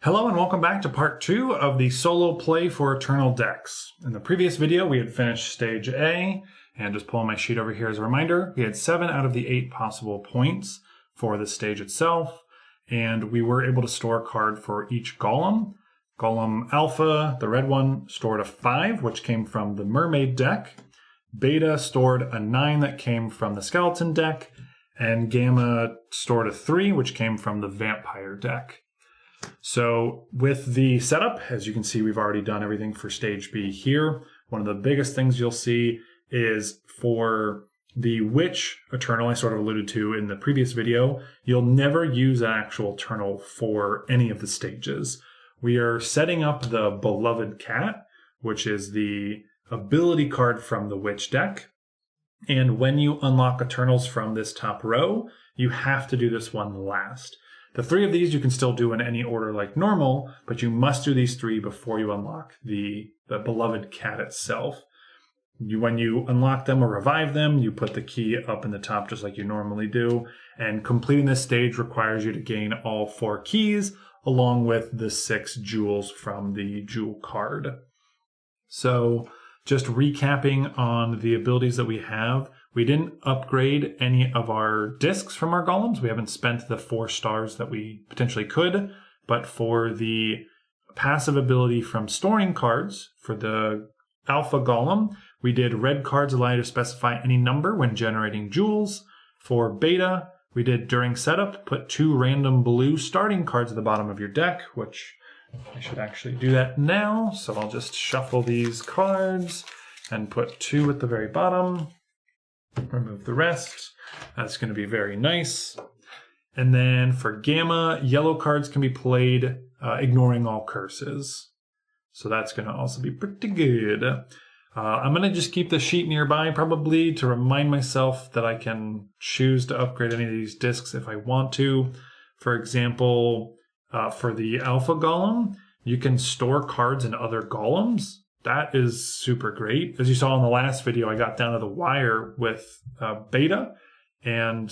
Hello and welcome back to part 2 of the solo play for Eternal decks. In the previous video we had finished stage A, and just pulling my sheet over here as a reminder, we had 7 out of the 8 possible points for the stage itself, and we were able to store a card for each golem. Golem Alpha, the red one, stored a 5, which came from the Mermaid deck. Beta stored a 9 that came from the Skeleton deck, and Gamma stored a 3, which came from the Vampire deck. So with the setup, as you can see, we've already done everything for stage B here. One of the biggest things you'll see is for the Witch Eternal I sort of alluded to in the previous video, you'll never use an actual Eternal for any of the stages. We are setting up the Beloved Cat, which is the ability card from the Witch deck. And when you unlock Eternals from this top row, you have to do this one last. The 3 of these you can still do in any order like normal, but you must do these 3 before you unlock the Beloved Cat itself. When you unlock them or revive them, you put the key up in the top just like you normally do, and completing this stage requires you to gain all 4 keys along with the 6 jewels from the jewel card. So just recapping on the abilities that we have, we didn't upgrade any of our discs from our golems. We haven't spent the 4 stars that we potentially could, but for the passive ability from storing cards, for the Alpha Golem, we did red cards allow you to specify any number when generating jewels. For Beta, we did during setup, put 2 random blue starting cards at the bottom of your deck, which I should actually do that now. So I'll just shuffle these cards and put 2 at the very bottom. Remove the rest. That's going to be very nice. And then for Gamma, yellow cards can be played ignoring all curses. So that's going to also be pretty good. I'm going to just keep the sheet nearby probably to remind myself that I can choose to upgrade any of these discs if I want to. For example, for the Alpha Golem, you can store cards in other golems. That is super great. As you saw in the last video, I got down to the wire with Beta, and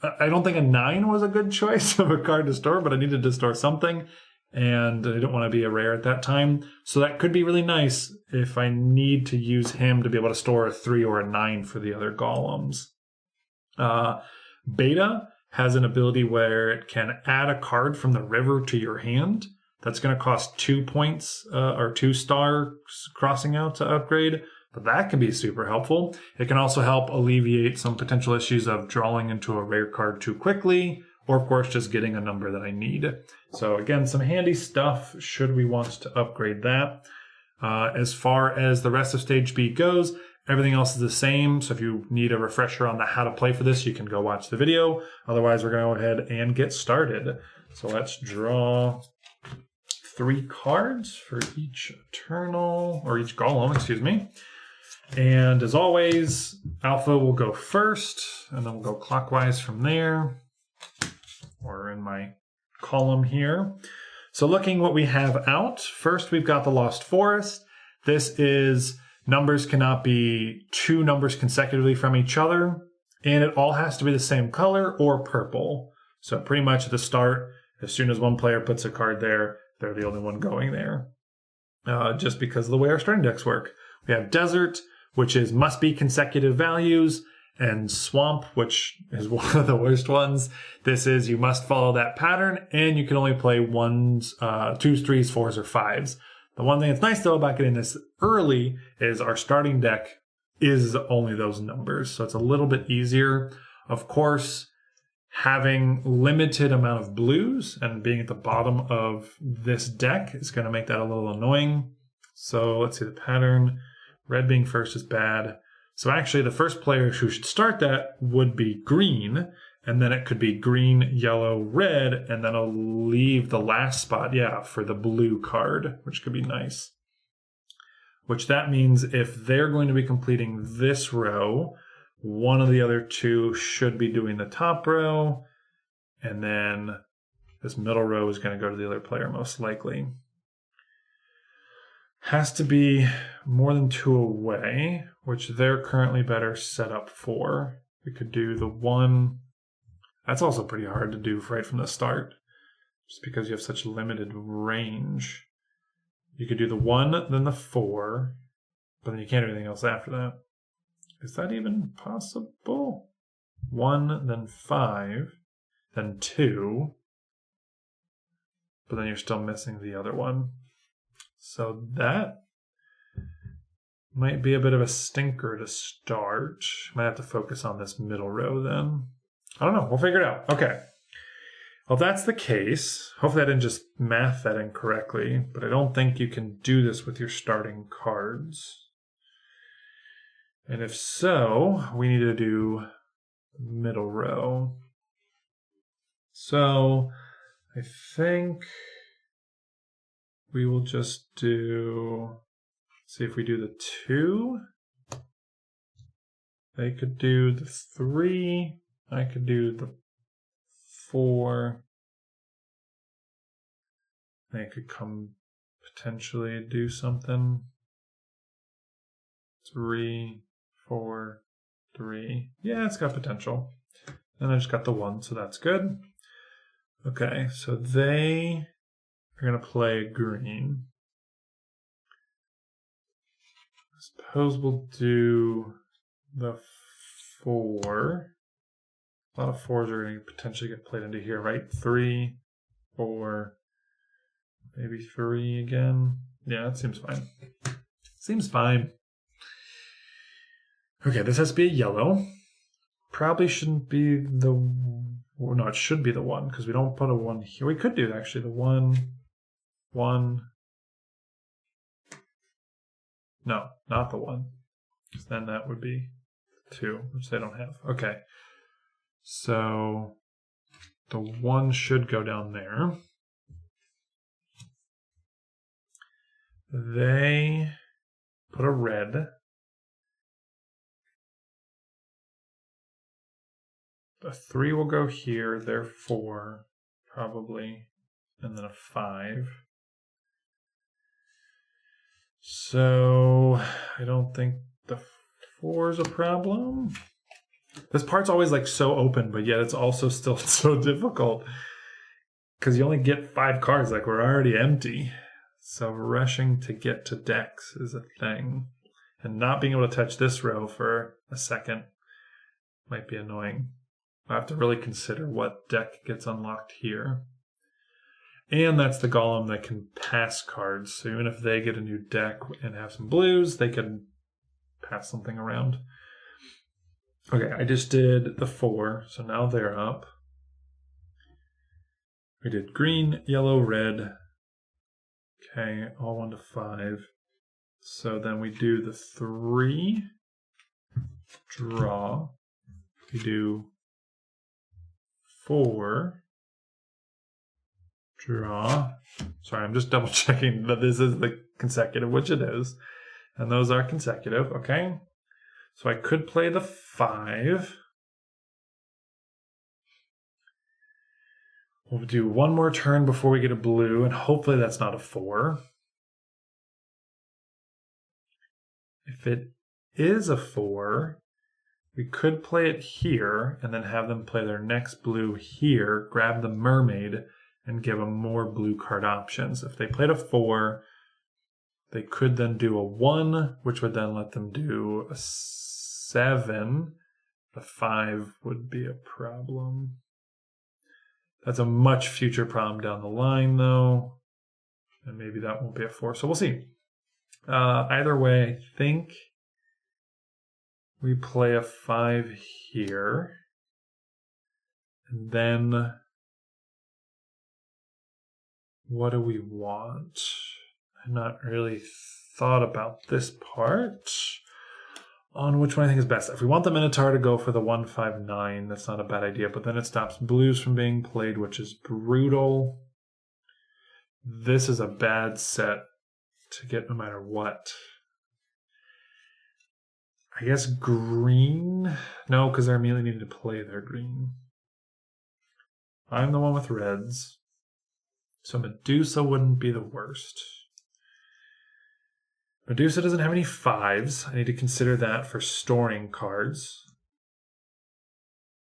I don't think a 9 was a good choice of a card to store, but I needed to store something, and I didn't want to be a rare at that time. So that could be really nice if I need to use him to be able to store a 3 or a 9 for the other golems. Beta has an ability where it can add a card from the river to your hand. That's going to cost 2 points or 2 stars crossing out to upgrade, but that can be super helpful. It can also help alleviate some potential issues of drawing into a rare card too quickly, or of course just getting a number that I need. So again, some handy stuff should we want to upgrade that. As far as the rest of stage B goes, everything else is the same. So if you need a refresher on how to play for this, you can go watch the video. Otherwise, we're going to go ahead and get started. So let's draw 3 cards for each Eternal, or each Golem, excuse me. And as always, Alpha will go first, and then we'll go clockwise from there, or in my column here. So looking what we have out, first we've got the Lost Forest. This is numbers cannot be 2 numbers consecutively from each other, and it all has to be the same color or purple. So pretty much at the start, as soon as one player puts a card there, they're the only one going there, just because of the way our starting decks work. We have Desert, which is must be consecutive values, and Swamp, which is one of the worst ones. This is you must follow that pattern, and you can only play 1s, 2s, 3s, 4s, or 5s. The one thing that's nice though about getting this early is our starting deck is only those numbers, so it's a little bit easier. Of course, having limited amount of blues and being at the bottom of this deck is going to make that a little annoying. So let's see the pattern. Red being first is bad. So actually the first player who should start that would be green, and then it could be green, yellow, red, and then I'll leave the last spot, for the blue card, which could be nice. Which that means if they're going to be completing this row, one of the other 2 should be doing the top row, and then this middle row is going to go to the other player most likely. Has to be more than 2 away, which they're currently better set up for. We could do the 1. That's also pretty hard to do right from the start. just because you have such limited range. You could do the 1, then the 4, but then you can't do anything else after that. Is that even possible? 1, then 5, then 2, but then you're still missing the other one. So that might be a bit of a stinker to start. Might have to focus on this middle row then. I don't know. We'll figure it out. Okay. Well, if that's the case, hopefully I didn't just math that incorrectly, but I don't think you can do this with your starting cards. And if so, we need to do middle row. So I think we will just do, see if we do the 2. They could do the 3. I could do the 4. They could come potentially do something. 3, 4, 3. Yeah, it's got potential. And I just got the 1, so that's good. Okay, so they are going to play green. I suppose we'll do the 4. A lot of 4s are going to potentially get played into here, right? 3, 4, maybe 3 again. Yeah, that seems fine. Seems fine. Okay, this has to be a yellow. Probably shouldn't be the... Well, no, it should be the 1, because we don't put a 1 here. We could do, actually, the 1, 1. No, not the 1. Because then that would be 2, which they don't have. Okay. So the 1 should go down there. They put a red. A 3 will go here, they're 4, probably, and then a 5. So I don't think the 4 is a problem. This part's always like so open, but yet it's also still so difficult because you only get 5 cards, like we're already empty. So rushing to get to decks is a thing. And not being able to touch this row for a second might be annoying. I have to really consider what deck gets unlocked here. And that's the golem that can pass cards. So even if they get a new deck and have some blues, they can pass something around. Okay, I just did the 4, so now they're up. We did green, yellow, red. Okay, all 1 to 5. So then we do the 3, draw. We do 4, draw. Sorry, I'm just double checking that this is the consecutive, which it is. And those are consecutive, okay? So I could play the 5. We'll do 1 more turn before we get a blue, and hopefully that's not a 4. If it is a 4, we could play it here and then have them play their next blue here, grab the mermaid, and give them more blue card options. If they played a 4, they could then do a 1, which would then let them do a 7. The 5 would be a problem. That's a much future problem down the line, though. And maybe that won't be a 4, so we'll see. Either way, I think we play a 5 here. And then what do we want? I've not really thought about this part on which one I think is best. If we want the Minotaur to go for the 1/5/9, that's not a bad idea, but then it stops blues from being played, which is brutal. This is a bad set to get no matter what. I guess green? No, because they're immediately needing to play their green. I'm the one with reds. So Medusa wouldn't be the worst. Medusa doesn't have any 5s. I need to consider that for storing cards.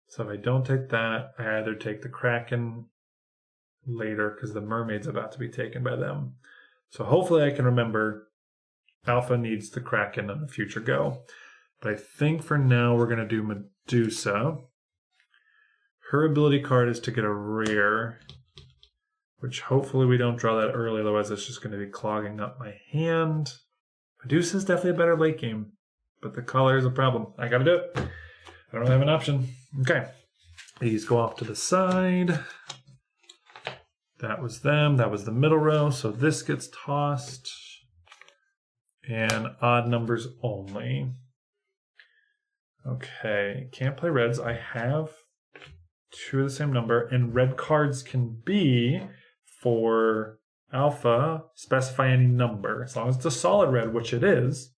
So if I don't take that, I either take the Kraken later because the mermaid's about to be taken by them. So hopefully I can remember Alpha needs the Kraken on a future go. But I think for now we're going to do Medusa. Her ability card is to get a rare, which hopefully we don't draw that early, otherwise it's just going to be clogging up my hand. Medusa is definitely a better late game, but the color is a problem. I got to do it. I don't really have an option. Okay. These go off to the side. That was them. That was the middle row. So this gets tossed. And odd numbers only. Okay. Can't play reds. I have two of the same number. And red cards can be for Alpha, specify any number. As long as it's a solid red, which it is,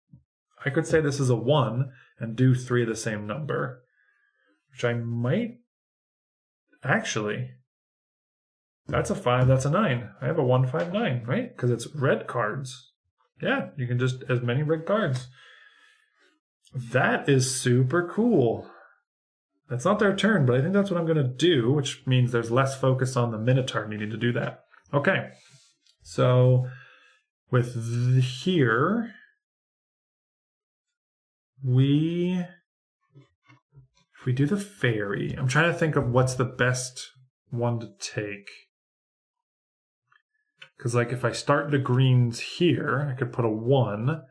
I could say this is a 1 and do 3 of the same number. Which I might... Actually... That's a 5, that's a 9. I have a 1, 5, 9, right? Because it's red cards. Yeah, you can just, as many red cards. That is super cool. That's not their turn, but I think that's what I'm going to do, which means there's less focus on the Minotaur needing to do that. Okay, so with here, if we do the fairy, I'm trying to think of what's the best one to take. Because like if I start the greens here, I could put a 1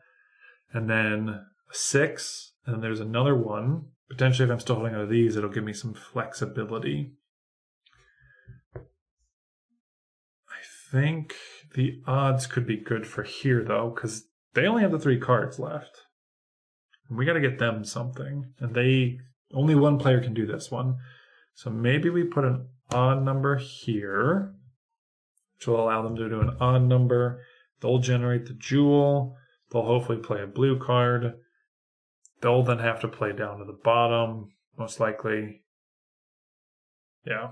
and then a 6, and then there's another 1. Potentially if I'm still holding out of these, it'll give me some flexibility. I think the odds could be good for here though, because they only have the 3 cards left. And we got to get them something. And only one player can do this one. So maybe we put an odd number here, which will allow them to do an odd number. They'll generate the jewel. They'll hopefully play a blue card. They'll then have to play down to the bottom, most likely. Yeah.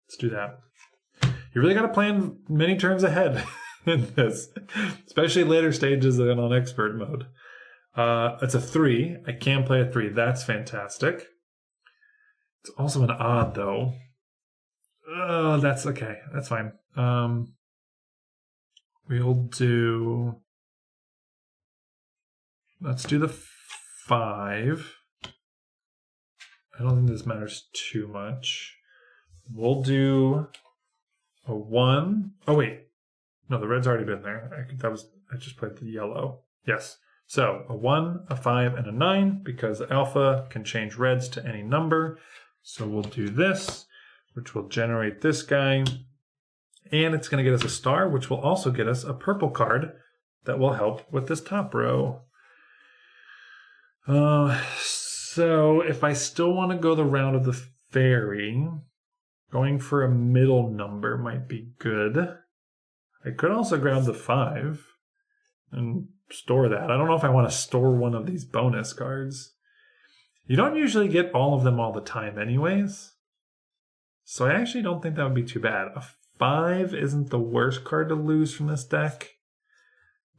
Let's do that. You really got to plan many turns ahead in this, especially later stages and on expert mode. It's a 3. I can play a 3. That's fantastic. It's also an odd, though. That's okay. That's fine. We'll do... Let's do the 5. I don't think this matters too much. We'll do a 1. Oh, wait. No, the red's already been there. I just played the yellow. Yes. So a 1, a 5, and a 9, because Alpha can change reds to any number. So we'll do this, which will generate this guy. And it's going to get us a star, which will also get us a purple card that will help with this top row. So if I still want to go the route of the fairy, going for a middle number might be good. I could also grab the 5 and store that. I don't know if I want to store one of these bonus cards. You don't usually get all of them all the time anyways. So I actually don't think that would be too bad. A 5 isn't the worst card to lose from this deck.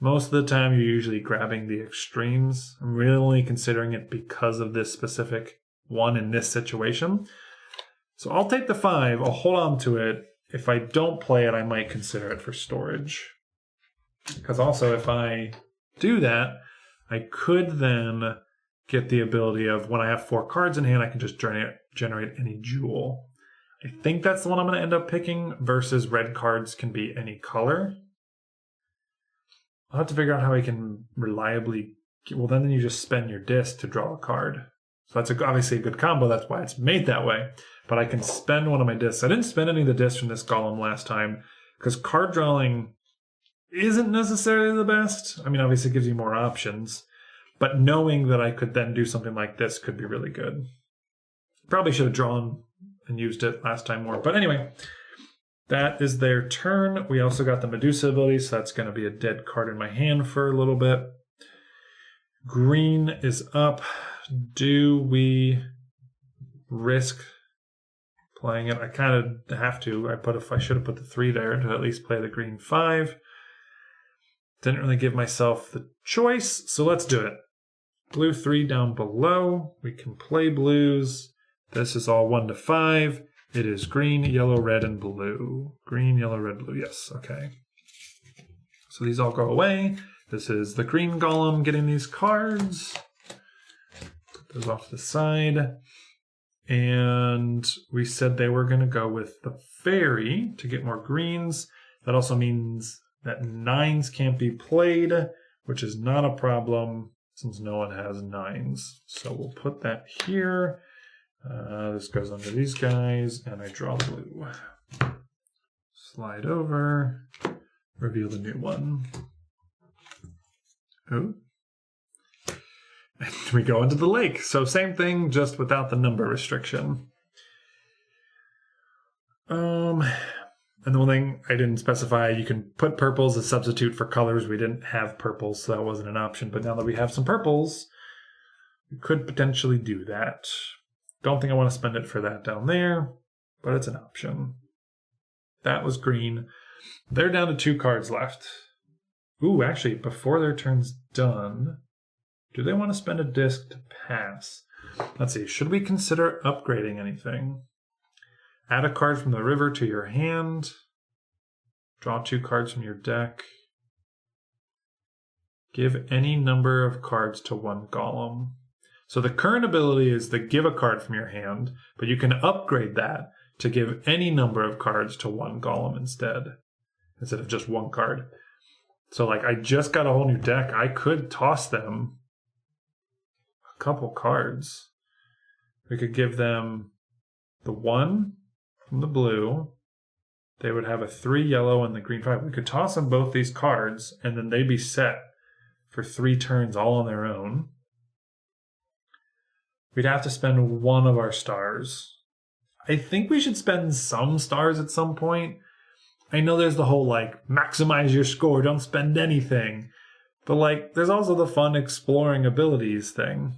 Most of the time you're usually grabbing the extremes. I'm really only considering it because of this specific one in this situation. So I'll take the 5. I'll hold on to it. If I don't play it, I might consider it for storage. Because also if I do that, I could then get the ability of when I have 4 cards in hand, I can just generate any jewel. I think that's the one I'm going to end up picking versus red cards can be any color. I'll have to figure out how I can reliably... Well, then you just spend your disc to draw a card. So that's obviously a good combo. That's why it's made that way. But I can spend one of my discs. I didn't spend any of the discs from this column last time because card drawing isn't necessarily the best. I mean, obviously it gives you more options. But knowing that I could then do something like this could be really good. Probably should have drawn and used it last time more. But anyway, that is their turn. We also got the Medusa ability, so that's going to be a dead card in my hand for a little bit. Green is up. Do we risk playing it? I kind of have to. I should have put the 3 there to at least play the green 5. Didn't really give myself the choice, so let's do it. Blue 3 down below. We can play blues. This is all 1 to 5. It is green, yellow, red, and blue. Green, yellow, red, blue. Yes, okay. So these all go away. This is the green golem getting these cards. Put those off to the side. And we said they were going to go with the fairy to get more greens. That also means that 9s can't be played, which is not a problem since no one has 9s. So we'll put that here. This goes under these guys, and I draw blue. Slide over, reveal the new one. Oh. And we go into the lake. So same thing, just without the number restriction. And the one thing I didn't specify, you can put purples as substitute for colors. We didn't have purples, so that wasn't an option. But now that we have some purples, we could potentially do that. Don't think I want to spend it for that down there, but it's an option. That was green. They're down to 2 cards left. Ooh, actually, before their turn's done, do they want to spend a disc to pass? Let's see. Should we consider upgrading anything? Add a card from the river to your hand. Draw 2 cards from your deck. Give any number of cards to 1 golem. So the current ability is to give a card from your hand, but you can upgrade that to give any number of cards to 1 golem instead of just 1 card. So like I just got a whole new deck. I could toss them a couple cards. We could give them the 1 from the blue. They would have a 3 yellow and the green 5. We could toss them both these cards and then they'd be set for 3 turns all on their own. We'd have to spend 1 of our stars. I think we should spend some stars at some point. I know there's the whole, like, maximize your score, don't spend anything. But, like, there's also the fun exploring abilities thing.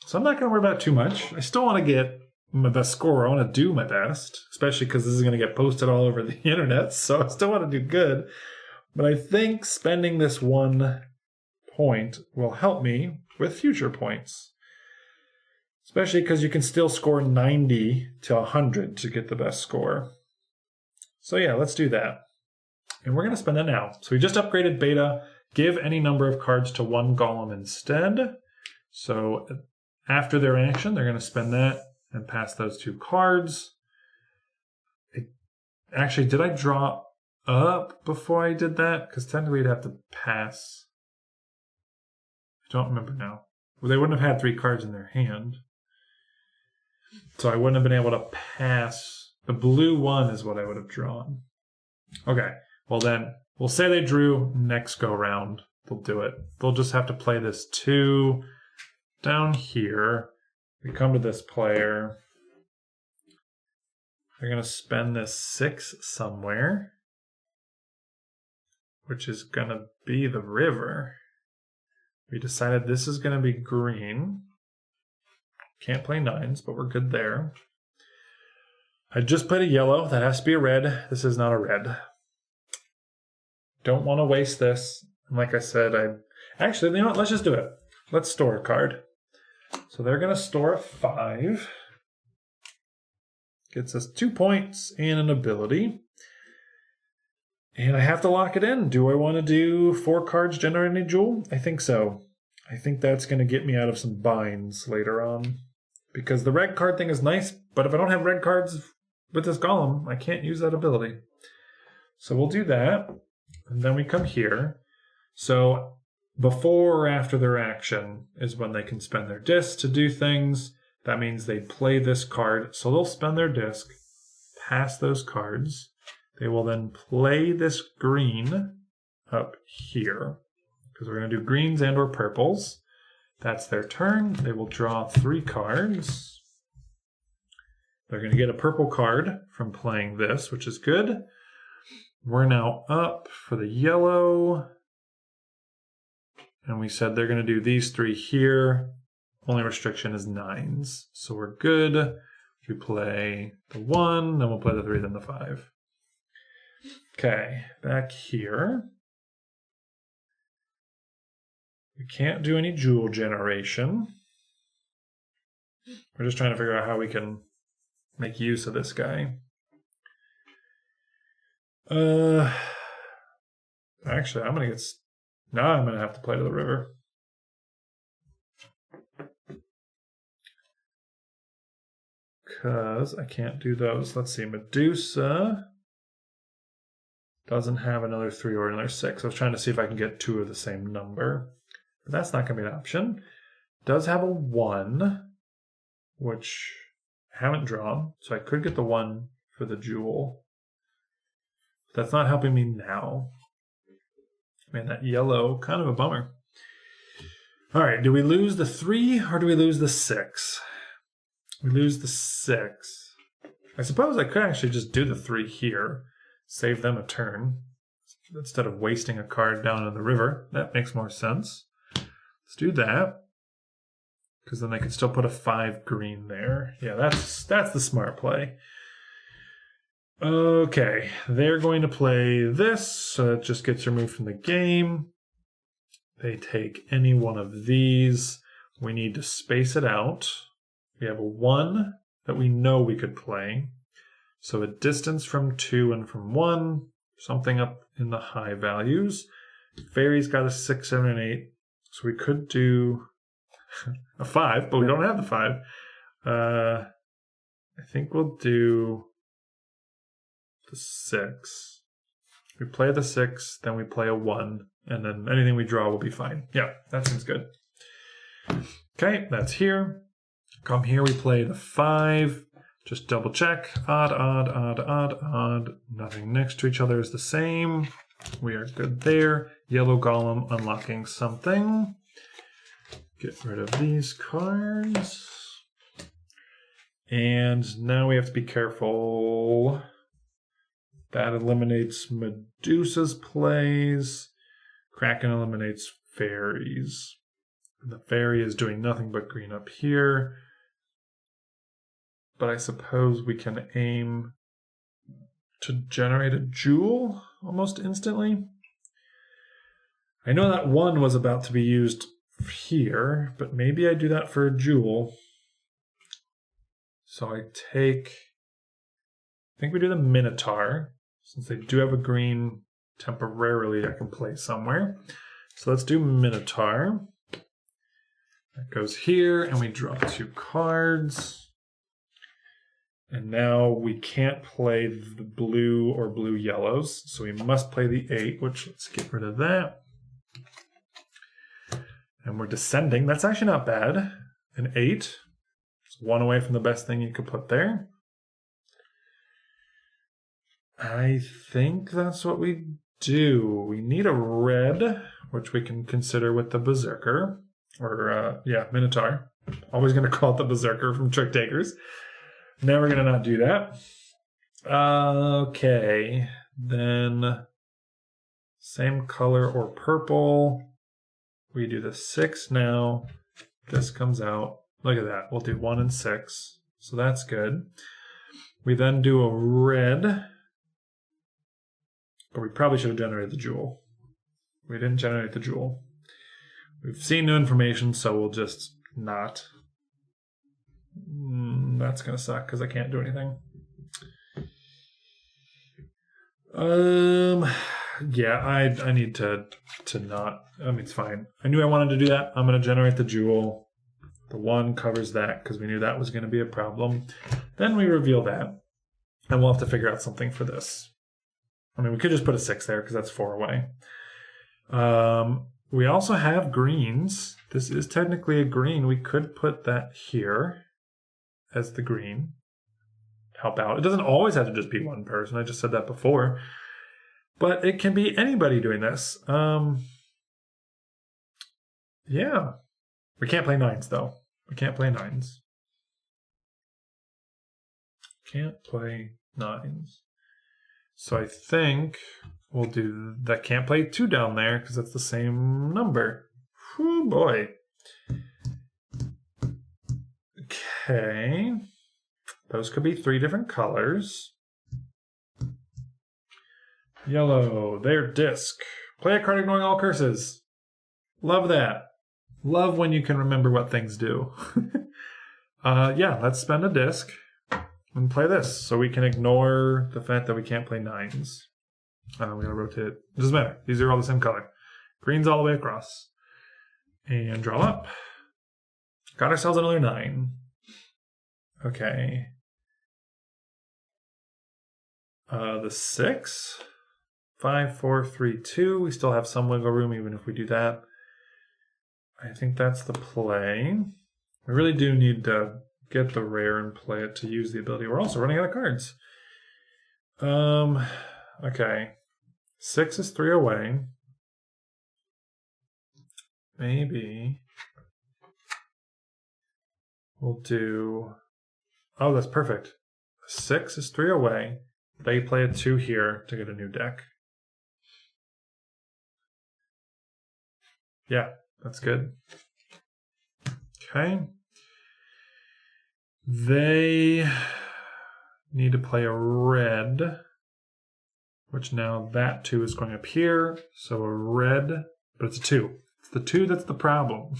So I'm not going to worry about it too much. I still want to get my best score. I want to do my best, especially because this is going to get posted all over the internet. So I still want to do good. But I think spending this 1 point will help me with future points. Especially because you can still score 90 to 100 to get the best score. So yeah, let's do that. And we're going to spend it now. So we just upgraded beta. Give any number of cards to 1 golem instead. So after their action, they're going to spend that and pass those 2 cards. Actually, did I draw up before I did that? Because technically I'd have to pass. I don't remember now. Well, they wouldn't have had 3 cards in their hand. So I wouldn't have been able to pass. The blue 1 is what I would have drawn. Okay, well then, we'll say they drew next go round. They'll do it. They'll just have to play this 2 down here. We come to this player. They're going to spend this 6 somewhere, which is going to be the river. We decided this is going to be green. Can't play 9s, but we're good there. I just played a yellow. That has to be a red. This is not a red. Don't want to waste this. And like I said, actually, you know what? Let's just do it. Let's store a card. So they're going to store a 5. Gets us 2 points and an ability. And I have to lock it in. Do I want to do 4 cards generate any jewel? I think so. I think that's going to get me out of some binds later on. Because the red card thing is nice, but if I don't have red cards with this golem, I can't use that ability. So we'll do that. And then we come here. So before or after their action is when they can spend their disc to do things. That means they play this card. So they'll spend their disc, pass those cards. They will then play this green up here. Because we're going to do greens and or purples. That's their turn. They will draw 3 cards. They're going to get a purple card from playing this, which is good. We're now up for the yellow. And we said they're going to do these 3 here. Only restriction is 9s. So we're good. We play the 1, then we'll play the 3, then the 5. Okay, back here. We can't do any jewel generation. We're just trying to figure out how we can make use of this guy. Actually, I'm gonna now I'm gonna have to play to the river. Because I can't do those. Let's see, Medusa doesn't have another 3 or another 6. I was trying to see if I can get 2 of the same number. But that's not gonna be an option. Does have a 1, which I haven't drawn, so I could get the 1 for the jewel. That's not helping me now. Man, that yellow, kind of a bummer. All right, do we lose the 3 or do we lose the 6? We lose the 6. I suppose I could actually just do the 3 here, save them a turn, instead of wasting a card down in the river. That makes more sense. Let's do that, because then they could still put a 5 green there. Yeah, that's the smart play. Okay, they're going to play this, so it just gets removed from the game. They take any one of these. We need to space it out. We have a 1 that we know we could play. So a distance from 2 and from 1, something up in the high values. Fairy's got a 6, 7, and 8. So we could do a 5, but we don't have the 5. I think we'll do the 6. We play the 6, then we play a 1, and then anything we draw will be fine. Yeah, that seems good. Okay, that's here. Come here, we play the 5. Just double check. Odd, odd, odd, odd, odd. Nothing next to each other is the same. We are good there. Yellow golem unlocking something. Get rid of these cards. And now we have to be careful. That eliminates Medusa's plays. Kraken eliminates fairies. The fairy is doing nothing but green up here. But I suppose we can aim to generate a jewel almost instantly. I know that 1 was about to be used here, but maybe I do that for a jewel. So I think we do the Minotaur. Since they do have a green temporarily, I can play somewhere. So let's do Minotaur. That goes here, and we draw 2 cards. And now we can't play the blue or blue-yellows, so we must play the 8, which let's get rid of that. And we're descending. That's actually not bad. An 8. It's 1 away from the best thing you could put there. I think that's what we do. We need a red, which we can consider with the Berserker. Or, Minotaur. Always going to call it the Berserker from Trick Takers. Never going to not do that. Okay. Then, same color or purple. We do the 6 now. This comes out. Look at that. We'll do 1 and 6. So that's good. We then do a red. But we probably should have generated the jewel. We didn't generate the jewel. We've seen new information, so we'll just not. That's going to suck because I can't do anything. Yeah, I need to not. I mean, it's fine. I knew I wanted to do that. I'm going to generate the jewel. The 1 covers that because we knew that was going to be a problem. Then we reveal that. And we'll have to figure out something for this. I mean, we could just put a 6 there because that's 4 away. We also have greens. This is technically a green. We could put that here as the green. Help out. It doesn't always have to just be one person. I just said that before. But it can be anybody doing this. Yeah. We can't play 9s, though. We can't play 9s. Can't play 9s. So I think we'll do that. Can't play 2 down there because that's the same number. Whew, boy. Okay. Those could be 3 different colors. Yellow, their disc. Play a card ignoring all curses. Love that. Love when you can remember what things do. Yeah, let's spend a disc. and play this so we can ignore the fact that we can't play 9s. We gotta rotate it. It doesn't matter. These are all the same color. Green's all the way across. And draw up. Got ourselves another 9. Okay. The 6. 5, 4, 3, 2. We still have some wiggle room even if we do that. I think that's the play. We really do need to get the rare and play it to use the ability. We're also running out of cards. Okay. 6 is 3 away. Maybe we'll do... Oh, that's perfect. 6 is 3 away. They play a 2 here to get a new deck. Yeah, that's good. Okay. They need to play a red, which now that 2 is going up here. So a red, but it's a 2. It's the 2 that's the problem.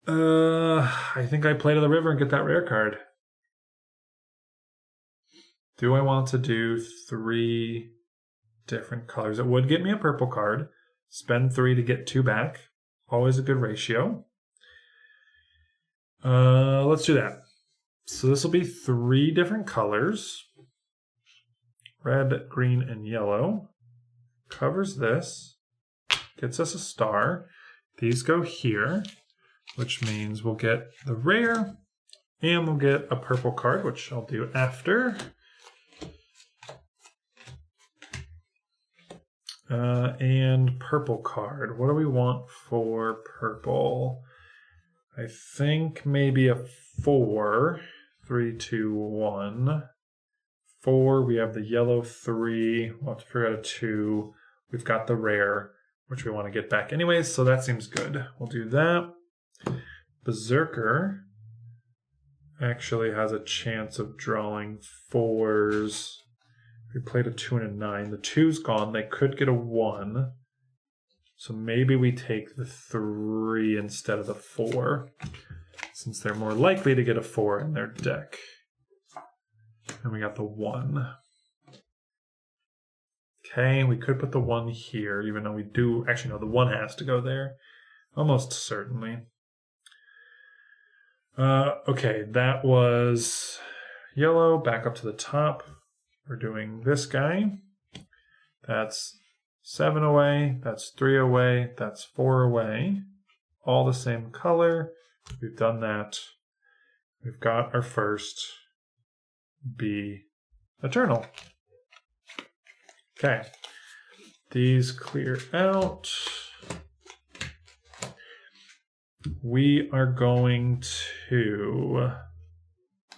I think I play to the river and get that rare card. Do I want to do 3 different colors? It would get me a purple card. Spend 3 to get 2 back. Always a good ratio. Let's do that. So this will be 3 different colors. Red, green, and yellow. Covers this. Gets us a star. These go here, which means we'll get the rare, and we'll get a purple card, which I'll do after. And purple card. What do we want for purple? I think maybe a 4. 3, 2, 1. 4. We have the yellow 3. We'll have to figure out a 2. We've got the rare, which we want to get back anyways, so that seems good. We'll do that. Berserker actually has a chance of drawing 4s. We played a 2 and a 9. The 2's gone. They could get a 1. So maybe we take the 3 instead of the 4, since they're more likely to get a 4 in their deck. And we got the 1. Okay, we could put the 1 here, even though we do... Actually, no, the 1 has to go there. Almost certainly. Okay, that was yellow. Back up to the top. We're doing this guy. That's 7 away. That's 3 away. That's 4 away. All the same color. We've done that. We've got our first B Eternal. Okay. These clear out. We are going to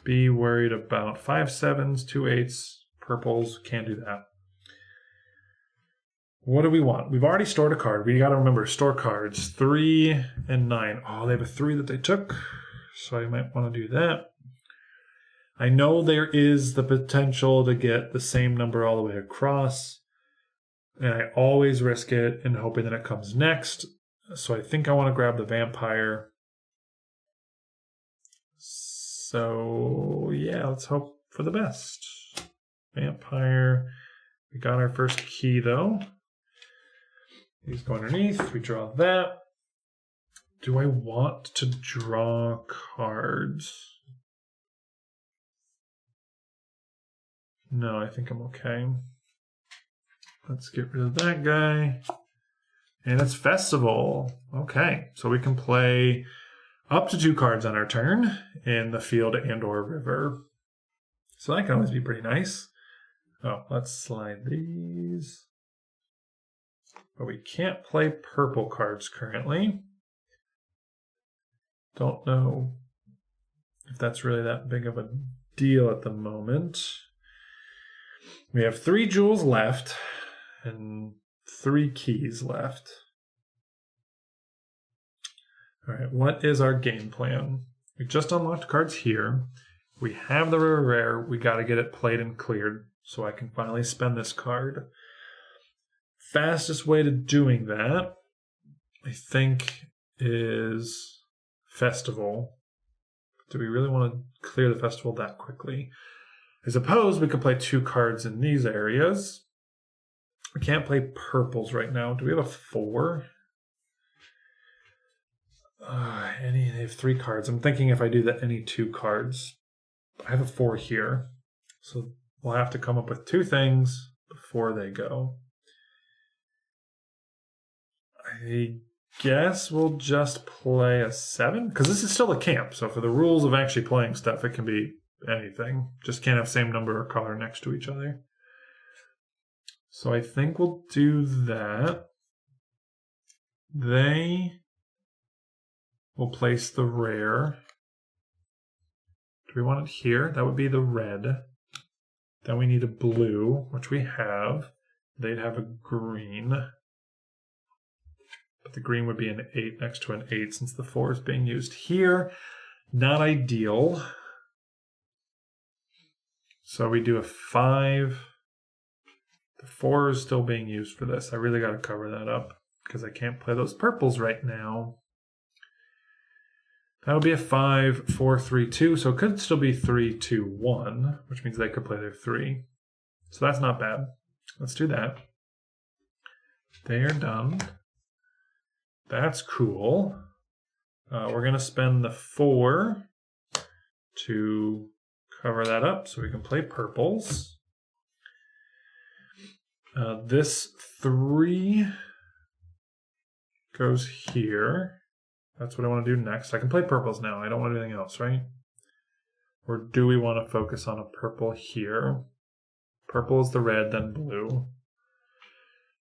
be worried about 5 7s, 2 8s, purples. Can't do that. What do we want? We've already stored a card. We got to remember, store cards. 3 and 9. Oh, they have a 3 that they took. So I might want to do that. I know there is the potential to get the same number all the way across. And I always risk it in hoping that it comes next. So I think I want to grab the vampire. So yeah, let's hope for the best. Vampire. We got our first key though. These go underneath. We draw that. Do I want to draw cards? No, I think I'm okay. Let's get rid of that guy. And it's Festival. Okay, so we can play up to 2 cards on our turn in the field and or river. So that can always be pretty nice. Oh, let's slide these. But we can't play purple cards currently. Don't know if that's really that big of a deal at the moment. We have 3 jewels left and 3 keys left. All right, what is our game plan? We just unlocked cards here. We have the rare. We got to get it played and cleared so I can finally spend this card. Fastest way to doing that, I think, is Festival. do we really want to clear the festival that quickly? I suppose we could play 2 cards in these areas. We can't play purples right now. Do we have a 4? They have 3 cards. I'm thinking if I do that, any 2 cards. I have a 4 here. So we'll have to come up with 2 things before they go. I guess we'll just play a 7, because this is still a camp. So for the rules of actually playing stuff, it can be anything. Just can't have same number or color next to each other. So I think we'll do that. They will place the rare. Do we want it here? That would be the red. Then we need a blue, which we have. They'd have a green. But the green would be an 8 next to an 8 since the 4 is being used here. Not ideal. So we do a 5. The 4 is still being used for this. I really got to cover that up because I can't play those purples right now. That would be a 5, 4, 3, 2. So it could still be 3, 2, 1, which means they could play their 3. So that's not bad. Let's do that. They are done. That's cool. We're going to spend the 4 to cover that up so we can play purples. This 3 goes here. That's what I want to do next. I can play purples now. I don't want anything else, right? Or do we want to focus on a purple here? Purple is the red, then blue.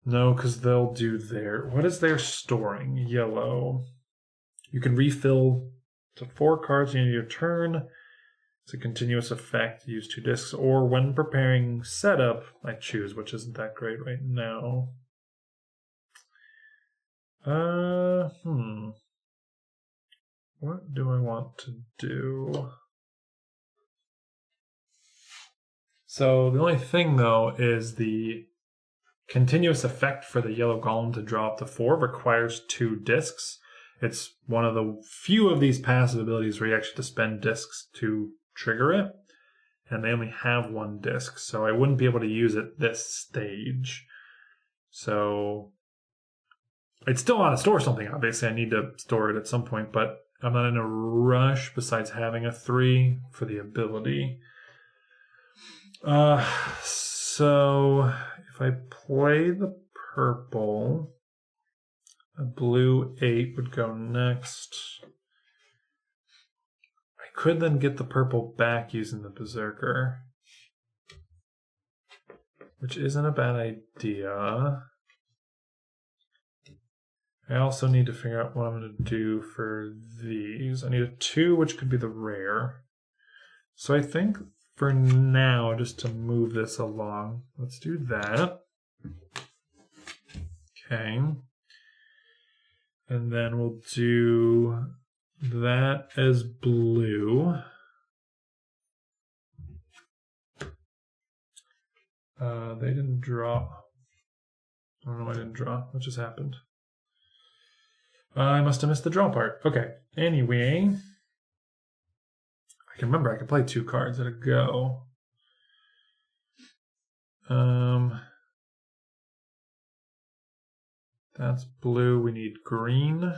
No, because they'll do their... What is their storing? Yellow. You can refill to 4 cards in your turn. It's a continuous effect. Use 2 discs. Or when preparing setup, I choose, which isn't that great right now. What do I want to do? So the only thing, though, is the continuous effect for the yellow golem to draw up to 4 requires 2 discs. It's one of the few of these passive abilities where you actually have to spend discs to trigger it. And they only have 1 disc, so I wouldn't be able to use it this stage. So I'd still want to store something, obviously. I need to store it at some point, but I'm not in a rush besides having a 3 for the ability. So if I play the purple, a blue 8 would go next. I could then get the purple back using the Berserker, which isn't a bad idea. I also need to figure out what I'm going to do for these. I need a 2, which could be the rare. So I think for now, just to move this along, let's do that. Okay. And then we'll do that as blue. They didn't draw. I don't know why I didn't draw. What just happened? I must have missed the draw part. Okay. Anyway, I can remember I can play 2 cards at a go. That's blue. We need green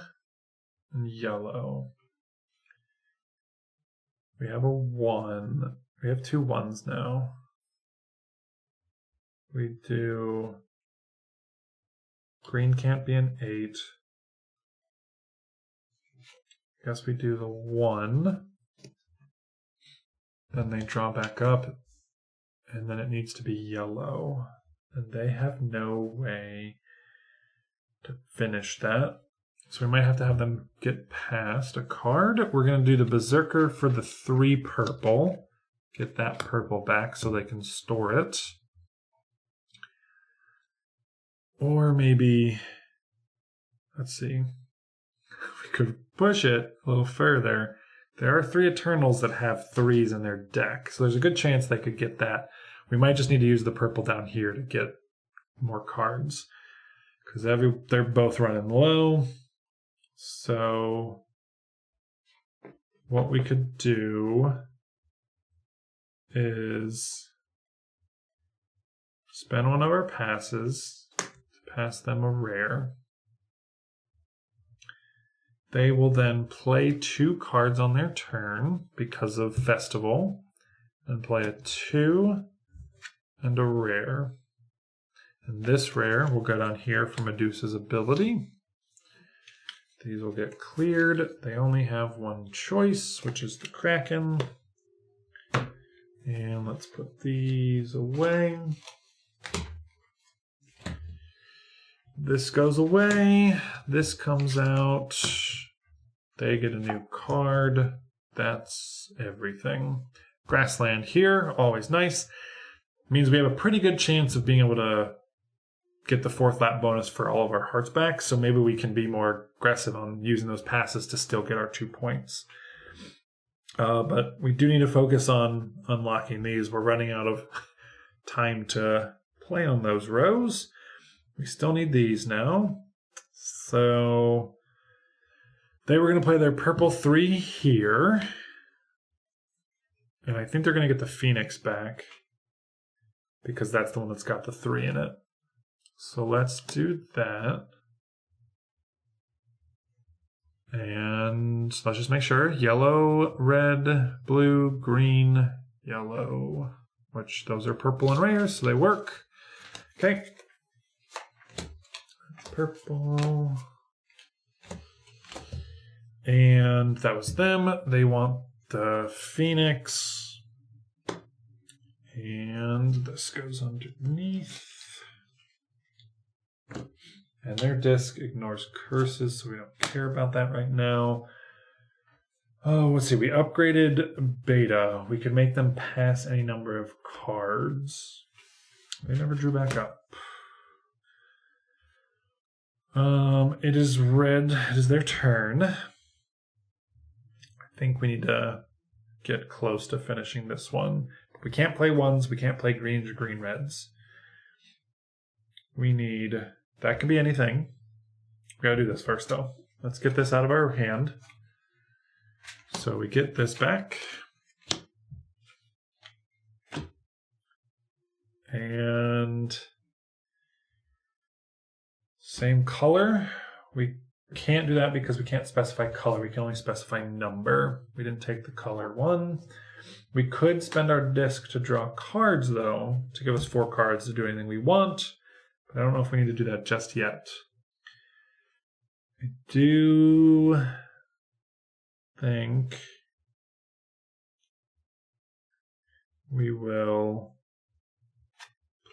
and yellow. We have a 1. We have 2 1s now. We do... Green can't be an 8. Guess we do the 1. Then they draw back up. And then it needs to be yellow. And they have no way to finish that. So we might have to have them get past a card. We're going to do the Berserker for the 3 purple. Get that purple back so they can store it. Or maybe, let's see, we could push it a little further. There are 3 Eternals that have 3s in their deck, so there's a good chance they could get that. We might just need to use the purple down here to get more cards, because they're both running low. So what we could do is spend one of our passes to pass them a rare. They will then play 2 cards on their turn because of Festival, and play a 2 and a rare. And this rare will go down here for Medusa's ability. These will get cleared. They only have one choice, which is the Kraken. And let's put these away. This goes away. This comes out. They get a new card. That's everything. Grassland here, always nice. Means we have a pretty good chance of being able to get the 4th lap bonus for all of our hearts back. So maybe we can be more aggressive on using those passes to still get our 2 points. But we do need to focus on unlocking these. We're running out of time to play on those rows. We still need these now. So they were going to play their purple 3 here. And I think they're going to get the Phoenix back because that's the one that's got the 3 in it. So let's do that. And let's just make sure. Yellow, red, blue, green, yellow. Which those are purple and rares, so they work. Okay. Purple. And that was them. They want the Phoenix. And this goes underneath. And their disc ignores curses, so we don't care about that right now. Oh, let's see. We upgraded Beta. We could make them pass any number of cards. They never drew back up. It is red. It is their turn. I think we need to get close to finishing this one. We can't play ones. We can't play greens or green reds. We need... That could be anything. We gotta do this first, though. Let's get this out of our hand. So we get this back. And... same color. We can't do that because we can't specify color. We can only specify number. We didn't take the color 1. We could spend our disc to draw cards, though, to give us 4 cards to do anything we want. But I don't know if we need to do that just yet. I do think we will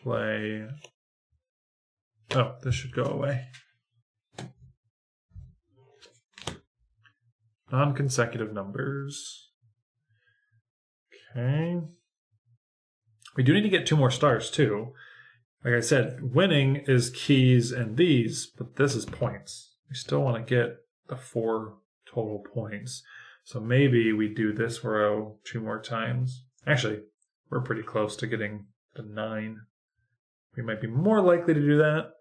play... Oh, this should go away. Non-consecutive numbers. Okay. We do need to get 2 more stars, too. Like I said, winning is keys and these, but this is points. We still want to get the 4 total points. So maybe we do this row 2 more times. Actually, we're pretty close to getting the 9. We might be more likely to do that.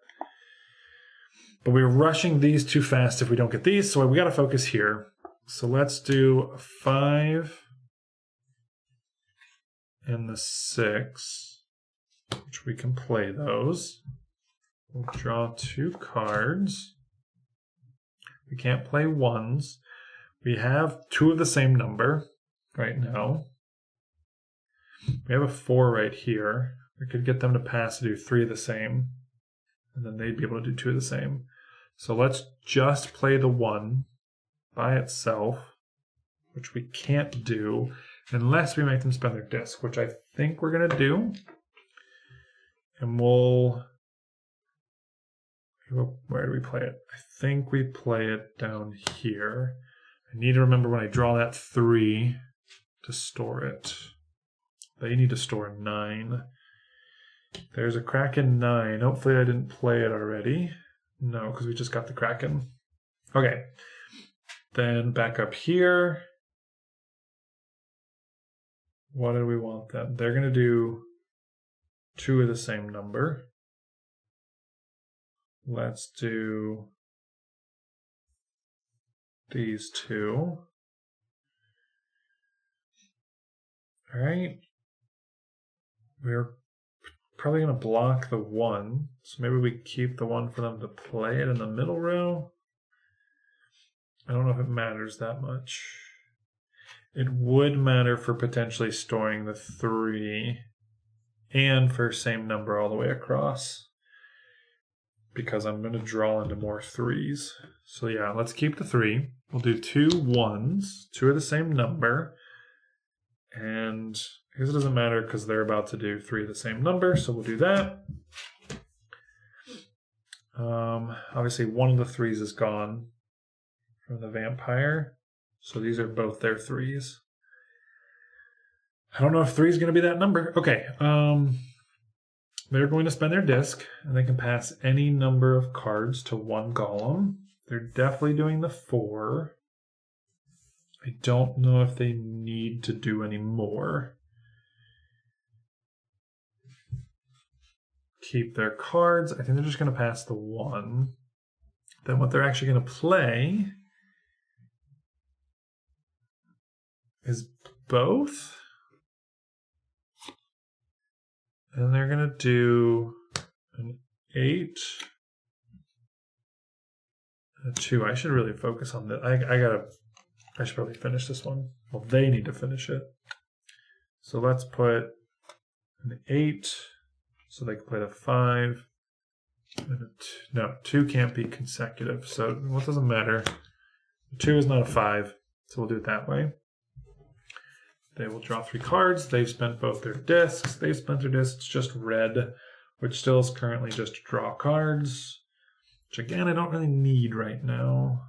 But we're rushing these too fast if we don't get these, so we got to focus here. So let's do 5 and the 6. Which we can play those. We'll draw 2 cards. We can't play ones. We have 2 of the same number right now. We have a 4 right here. We could get them to pass to do 3 of the same. And then they'd be able to do 2 of the same. So let's just play the 1 by itself, which we can't do unless we make them spend their disc, which I think we're going to do. And we'll... Where do we play it? I think we play it down here. I need to remember when I draw that 3 to store it. They need to store 9. There's a Kraken 9. Hopefully I didn't play it already. No, because we just got the Kraken. Okay. Then back up here. What do we want then? They're going to do 2 of the same number. Let's do these 2. All right. We're probably going to block the 1. So maybe we keep the 1 for them to play it in the middle row. I don't know if it matters that much. It would matter for potentially storing the 3 and for same number all the way across, because I'm going to draw into more 3s. So yeah, let's keep the 3. We'll do 2 1s. 2 are the same number. And I guess it doesn't matter because they're about to do 3 of the same number, so we'll do that. Obviously, one of the 3s is gone from the vampire, so these are both their 3s. I don't know if 3 is going to be that number. Okay, they're going to spend their disc, and they can pass any number of cards to 1 golem. They're definitely doing the 4. I don't know if they need to do any more. Keep their cards. I think they're just going to pass the 1. Then what they're actually going to play is both. And they're going to do an 8, a 2. I should really focus on that. I should probably finish this one. Well, they need to finish it. So let's put an 8, so they can play the 5. And a 2. No, 2 can't be consecutive, so what doesn't matter. 2 is not a 5, so we'll do it that way. They will draw 3 cards. They've spent both their discs. They've spent their discs. It's just red, which still is currently just draw cards, which again I don't really need right now.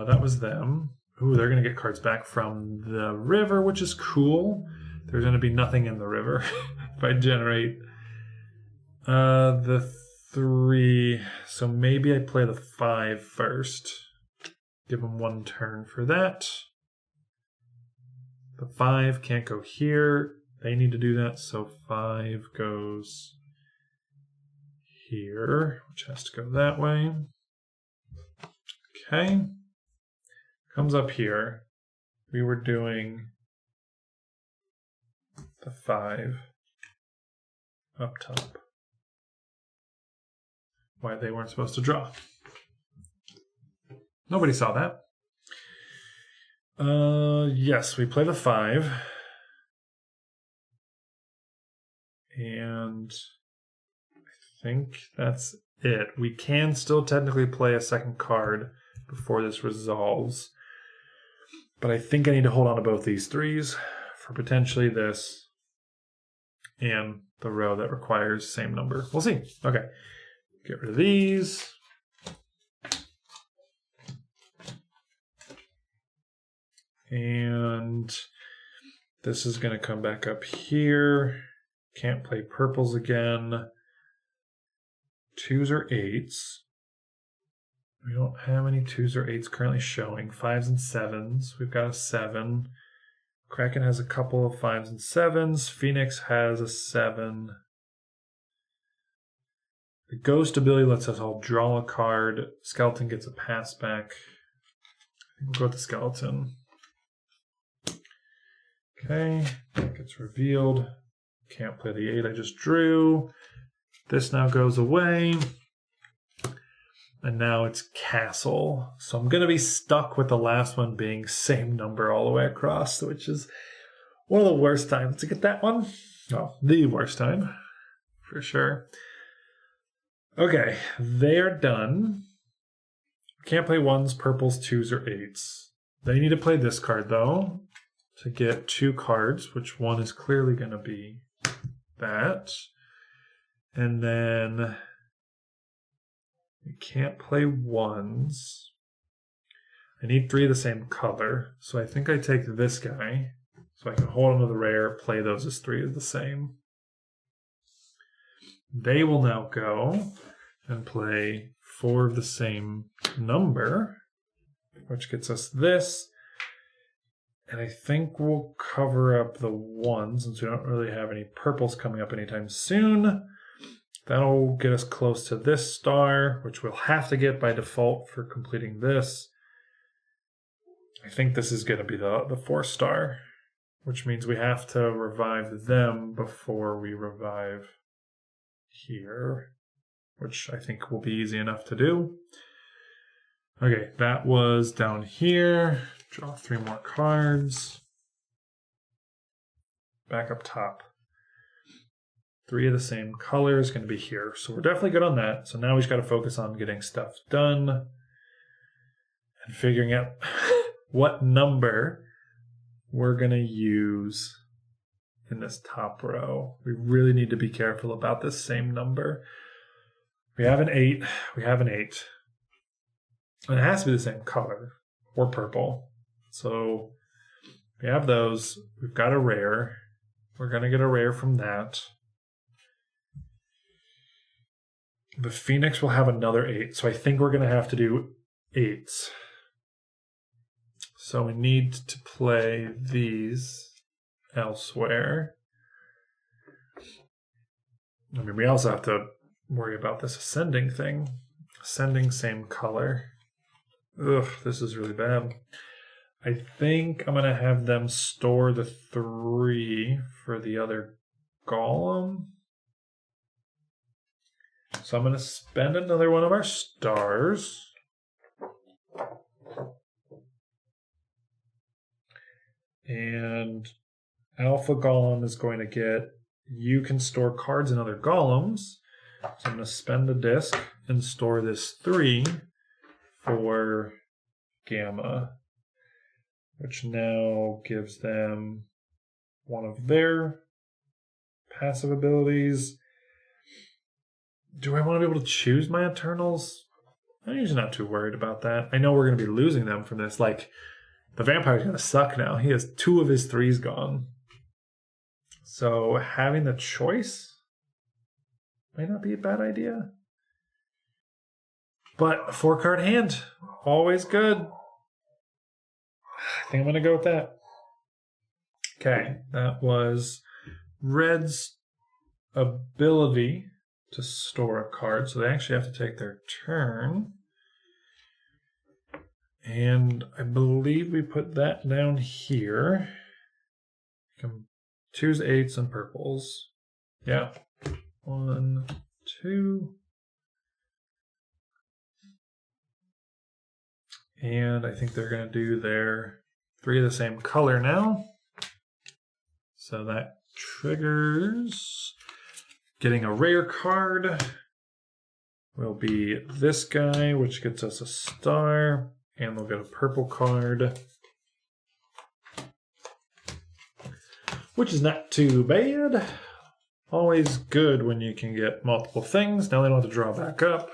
That was them. Ooh, they're going to get cards back from the river, which is cool. There's going to be nothing in the river if I generate the 3. So maybe I play the 5 first. Give them 1 turn for that. The 5 can't go here. They need to do that, so 5 goes here, which has to go that way. Okay. Comes up here. We were doing the 5 up top. Why they weren't supposed to draw. Nobody saw that. Yes, we play the 5. And I think that's it. We can still technically play a second card before this resolves. But I think I need to hold on to both these 3s for potentially this and the row that requires same number. We'll see. Okay. Get rid of these. And this is going to come back up here. Can't play purples again. 2s or 8s. We don't have any 2s or 8s currently showing. 5s and 7s. We've got a 7. Kraken has a couple of 5s and 7s. Phoenix has a 7. The ghost ability lets us all draw a card. Skeleton gets a pass back. I think we'll go with the skeleton. Okay, that gets revealed. Can't play the 8 I just drew. This now goes away. And now it's castle. So I'm going to be stuck with the last one being same number all the way across, which is one of the worst times to get that one. Well, the worst time, for sure. Okay, they are done. Can't play 1s, purples, 2s, or 8s. They need to play this card, though, to get 2 cards, which one is clearly going to be that. And then we can't play 1s. I need 3 of the same color, so I think I take this guy, so I can hold on to the rare, play those as 3 of the same. They will now go and play 4 of the same number, which gets us this. And I think we'll cover up the 1s since we don't really have any purples coming up anytime soon. That'll get us close to this star, which we'll have to get by default for completing this. I think this is going to be the 4th star. which means we have to revive them before we revive here, which I think will be easy enough to do. Okay, that was down here. Draw 3 more cards. Back up top. 3 of the same color is going to be here. So we're definitely good on that. So now we just got to focus on getting stuff done and figuring out what number we're going to use in this top row. We really need to be careful about this same number. We have an 8. We have an 8. And it has to be the same color or purple. So we have those. We've got a rare. We're going to get a rare from that. The Phoenix will have another 8, so I think we're going to have to do 8s. So we need to play these elsewhere. I mean, we also have to worry about this ascending thing. Ascending, same color. Ugh, this is really bad. I think I'm going to have them store the 3 for the other golem. So I'm going to spend another one of our stars. And Alpha Golem is going to get, you can store cards in other golems. So I'm going to spend a disc and store this 3 for Gamma, which now gives them one of their passive abilities. Do I want to be able to choose my Eternals? I'm usually not too worried about that. I know we're going to be losing them from this. Like, the vampire's going to suck now. He has 2 of his 3s gone. So having the choice might not be a bad idea. But a 4-card hand, always good. I think I'm going to go with that. Okay, that was Red's ability to store a card. So they actually have to take their turn. And I believe we put that down here. You can choose 8s and purples. Yeah. 1, 2. And I think they're going to do their 3 of the same color now. So that triggers getting a rare card. Will be this guy, which gets us a star. And we'll get a purple card, which is not too bad. Always good when you can get multiple things. Now they don't have to draw back up.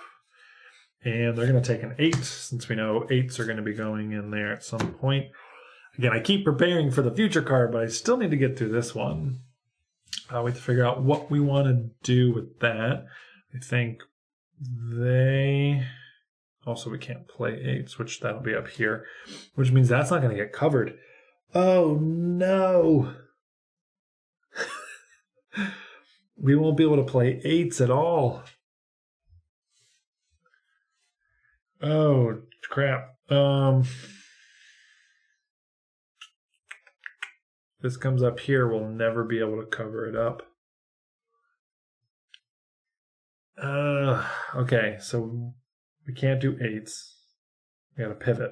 And they're going to take an 8, since we know 8s are going to be going in there at some point. Again, I keep preparing for the future card, but I still need to get through this one. We have to figure out what we want to do with that. I think they... Also, we can't play 8s, which that'll be up here, which means that's not going to get covered. Oh, no. We won't be able to play 8s at all. Oh, crap. This comes up here, we'll never be able to cover it up. Okay, so we can't do 8s. We gotta pivot.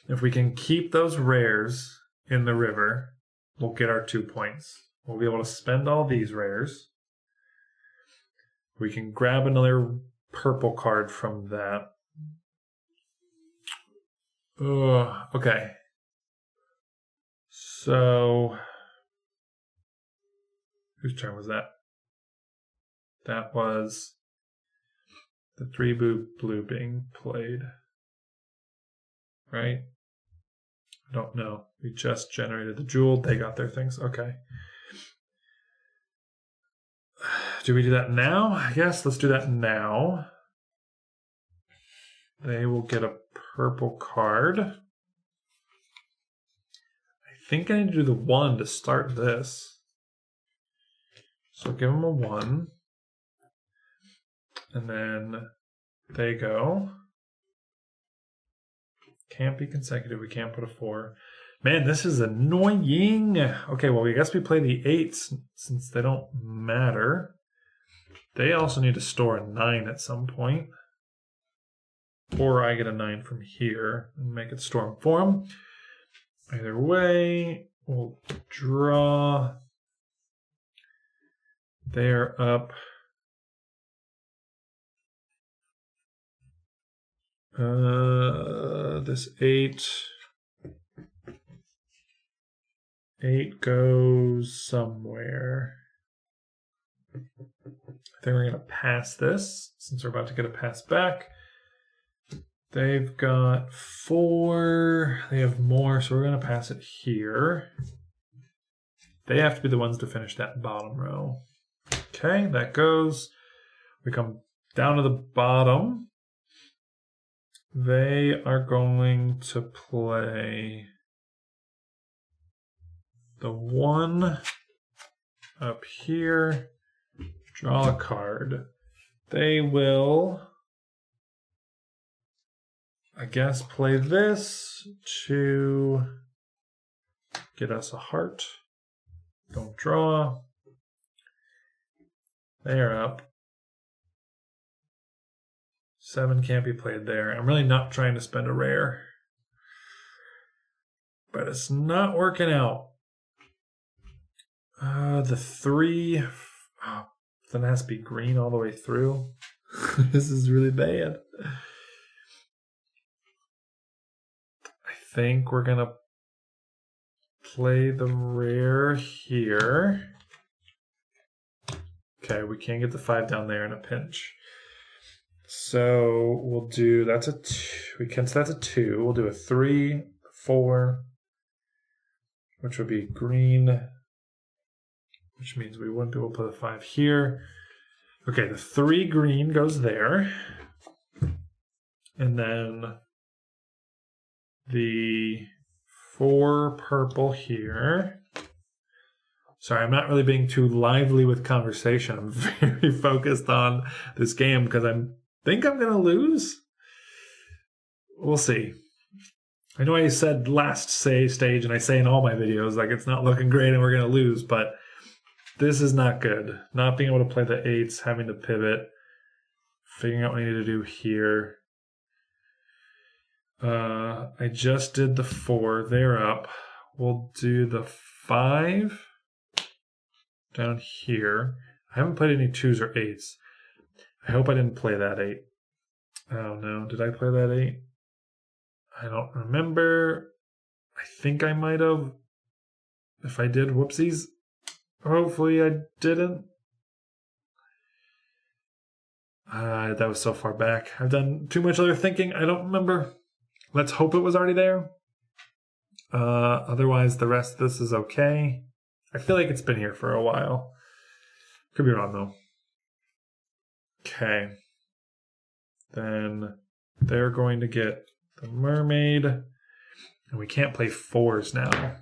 If we can keep those rares in the river, we'll get our 2 points. We'll be able to spend all these rares. We can grab another purple card from that. Okay. So, whose turn was that? That was the 3 blue being played. Right? I don't know. We just generated the jewel. They got their things. Okay. Do we do that now? I guess let's do that now. They will get a purple card. I think I need to do the 1 to start this. So give them a 1. And then they go. Can't be consecutive. We can't put a 4. Man, this is annoying. Okay, well, I guess we play the 8s since they don't matter. They also need to store a 9 at some point. Or I get a 9 from here and make it storm for them. Either way, we'll draw. They're up. This 8. 8 goes somewhere. I think we're going to pass this since we're about to get a pass back. They've got 4. They have more, so we're going to pass it here. They have to be the ones to finish that bottom row. Okay, that goes. We come down to the bottom. They are going to play the 1 up here. Draw a card. They will, I guess, play this to get us a heart. Don't draw. They are up. 7 can't be played there. I'm really not trying to spend a rare. But it's not working out. The 3... Oh, then it has to be green all the way through. This is really bad. I think we're going to play the rare here. Okay, we can't get the 5 down there in a pinch. So we'll do, that's a 2. So that's a 2. We'll do a 3, 4, which would be green, which means we wouldn't be able to put a 5 here. Okay, the 3 green goes there. And then the 4 purple here. Sorry, I'm not really being too lively with conversation. I'm very focused on this game because I think I'm going to lose. We'll see. I know I said last stage, and I say in all my videos, like it's not looking great and we're going to lose, but this is not good. Not being able to play the 8s, having to pivot, figuring out what I need to do here. I just did the 4. They're up. We'll do the 5 down here. I haven't played any 2s or 8s. I hope I didn't play that 8. Oh no, did I play that 8? I don't remember. I think I might have. If I did, whoopsies. Hopefully I didn't. That was so far back. I've done too much other thinking. I don't remember. Let's hope it was already there. Otherwise, the rest of this is okay. I feel like it's been here for a while. Could be wrong, though. Okay. Then they're going to get the mermaid. And we can't play 4s now.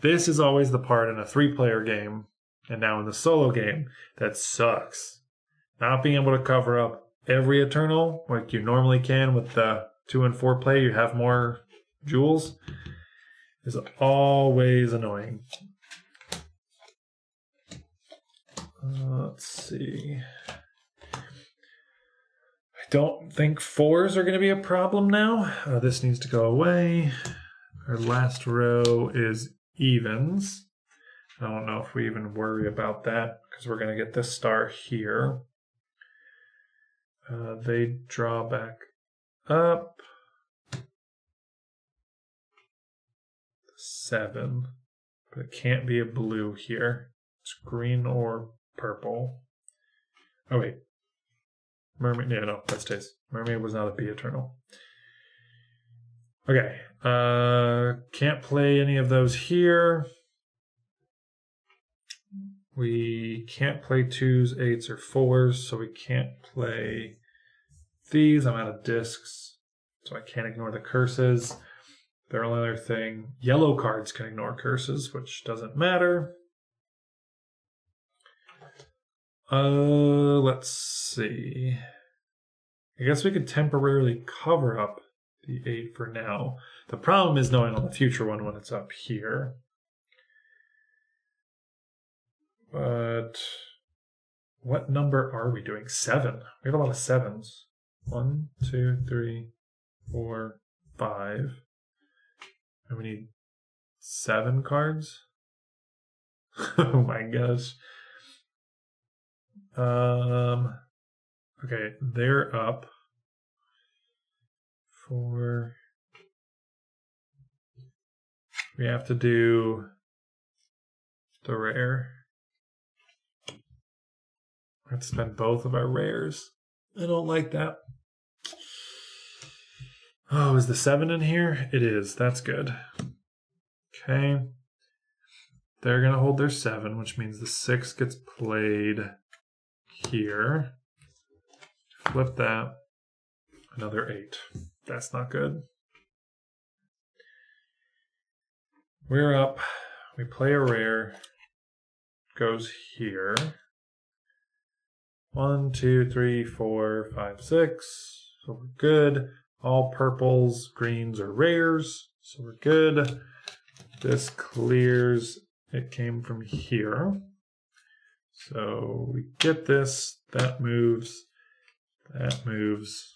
This is always the part in a 3-player game, and now in the solo game, that sucks. Not being able to cover up every Eternal, like you normally can with the 2 and 4 play, you have more jewels, is always annoying. Let's see. I don't think 4s are going to be a problem now. This needs to go away. Our last row is evens. I don't know if we even worry about that because we're going to get this star here. They draw back up. 7. But it can't be a blue here. It's green or purple. Oh, wait. Mermaid. Yeah, no, that stays. Mermaid was not a B Eternal. Okay. Can't play any of those here. We can't play 2s, 8s, or 4s, so we can't play these. I'm out of discs, so I can't ignore the curses. Their only other thing, yellow cards can ignore curses, which doesn't matter. Let's see. I guess we could temporarily cover up the 8 for now. The problem is knowing on the future one when it's up here. But what number are we doing? 7. We have a lot of 7s. 1, 2, 3, 4, 5. And we need 7 cards? Oh my gosh. Okay, they're up. 4. We have to do the rare. I have to spend both of our rares. I don't like that. Oh, is the 7 in here? It is. That's good. Okay. They're going to hold their 7, which means the 6 gets played here. Flip that. Another 8. That's not good. We're up. We play a rare. Goes here. 1, 2, 3, 4, 5, 6. So we're good. All purples, greens are rares. So we're good. This clears. It came from here. So we get this. That moves. That moves.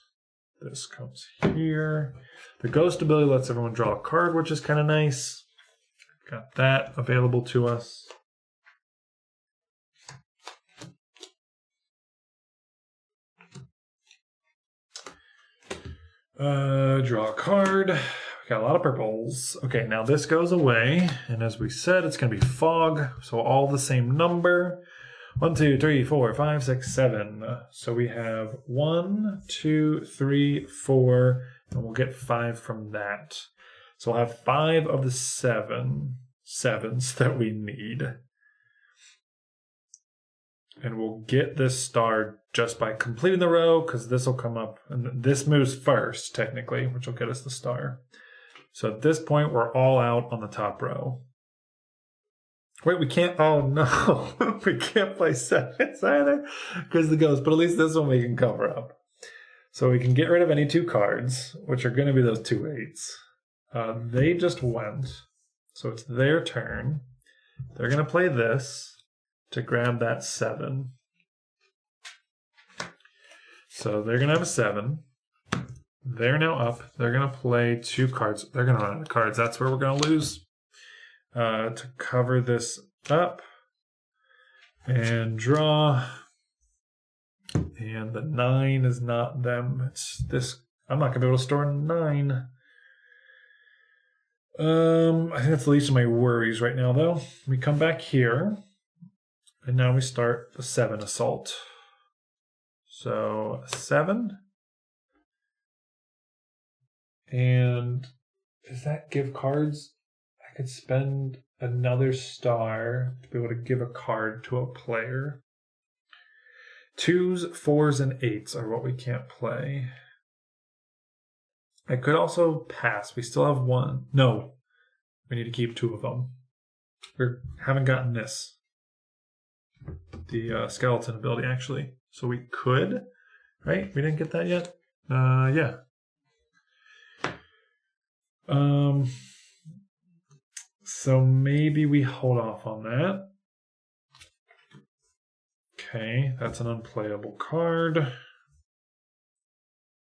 This comes here. The ghost ability lets everyone draw a card, which is kind of nice. Got that available to us. Draw a card. We got a lot of purples. Okay, now this goes away. And as we said, it's going to be fog. So all the same number. 1, 2, 3, 4, 5, 6, 7. So we have 1, 2, 3, 4, and we'll get 5 from that. So we'll have 5 of the 7s that we need. And we'll get this star just by completing the row, because this will come up, and this moves first, technically, which will get us the star. So at this point, we're all out on the top row. Wait, we can't, oh no, we can't play 7s either, because the ghost, but at least this one we can cover up. So we can get rid of any 2 cards, which are going to be those 2 8s. They just went, so it's their turn. They're going to play this to grab that 7. So they're going to have a 7. They're now up. They're going to play 2 cards. They're going to run out of cards. That's where we're going to lose. To cover this up. And draw. And the 9 is not them. It's this. I'm not going to be able to store 9. I think that's the least of my worries right now, though. We come back here. And now we start the 7 assault. So 7. And does that give cards? I could spend another star to be able to give a card to a player. 2s, 4s, and 8s are what we can't play. I could also pass. We still have 1. No, we need to keep 2 of them. We haven't gotten this. The skeleton ability, actually. So we could, right? We didn't get that yet? Yeah. So maybe we hold off on that. Okay, that's an unplayable card.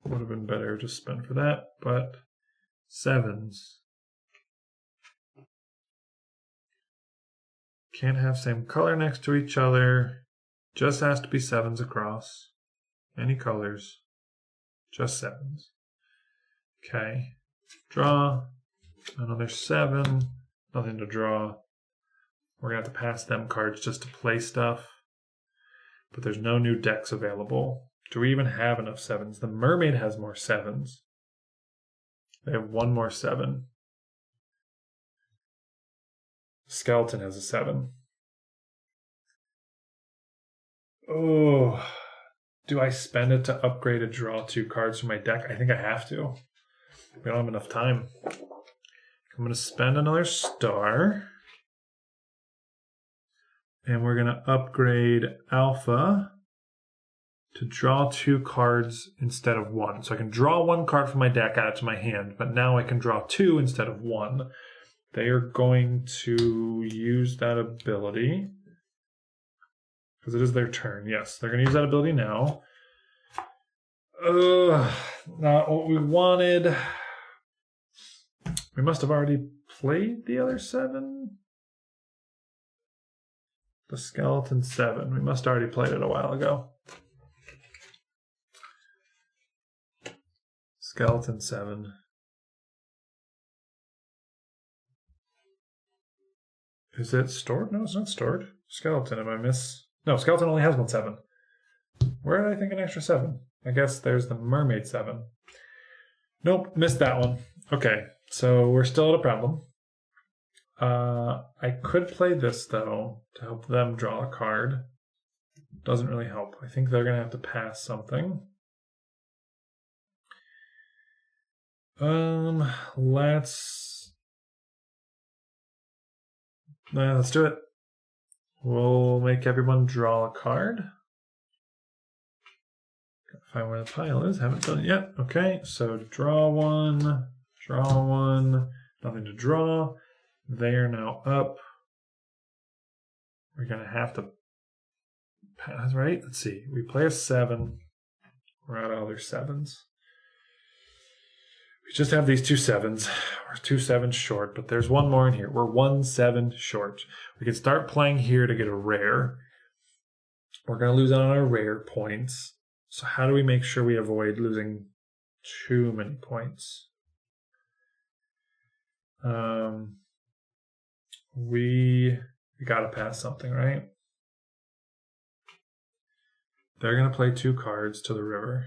Would have been better to spend for that, but 7s. Can't have same color next to each other. Just has to be 7s across. Any colors. Just 7s. Okay. Draw. Another 7. Nothing to draw. We're going to have to pass them cards just to play stuff. But there's no new decks available. Do we even have enough 7s? The mermaid has more 7s. They have 1 more 7. Skeleton has a 7. Oh, do I spend it to upgrade a draw 2 cards from my deck? I think I have to. We don't have enough time. I'm going to spend another star. And we're going to upgrade Alpha to draw 2 cards instead of 1. So I can draw 1 card from my deck, add it to my hand, but now I can draw 2 instead of 1. They are going to use that ability because it is their turn. Yes, they're going to use that ability now. Not what we wanted. We must have already played the other 7. The skeleton 7. We must have already played it a while ago. Skeleton 7. Is it stored? No, it's not stored. Skeleton, am I miss? No, skeleton only has 1 7. Where did I think an extra 7? I guess there's the mermaid 7. Nope, missed that one. Okay, so we're still at a problem. I could play this, though, to help them draw a card. Doesn't really help. I think they're going to have to pass something. Let's do it. We'll make everyone draw a card. Gotta find where the pile is. Haven't done it yet. Okay, so draw 1, nothing to draw. They are now up. We're gonna have to pass, right? Let's see. We play a 7. We're out of other 7s. We just have these 2 7s. We're 2 7s short, but there's one more in here. We're 1 7 short. We can start playing here to get a rare. We're going to lose out on our rare points. So how do we make sure we avoid losing too many points? We got to pass something, right? They're going to play 2 cards to the river.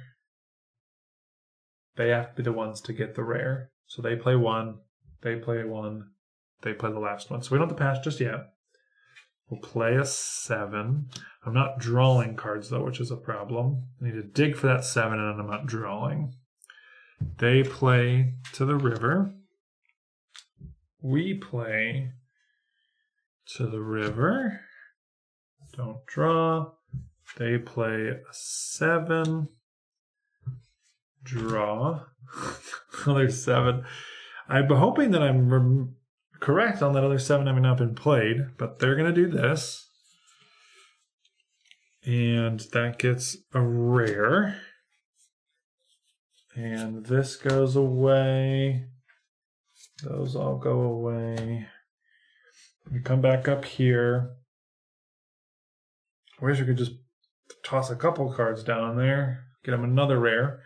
They have to be the ones to get the rare. So they play 1, they play 1, they play the last one. So we don't have to pass just yet. We'll play a 7. I'm not drawing cards, though, which is a problem. I need to dig for that 7, and I'm not drawing. They play to the river. We play to the river. Don't draw. They play a 7. Draw. Another 7. I'm hoping that I'm correct on that other 7 having not been played, but they're going to do this. And that gets a rare. And this goes away. Those all go away. We come back up here. I wish we could just toss a couple cards down there. Get them another rare.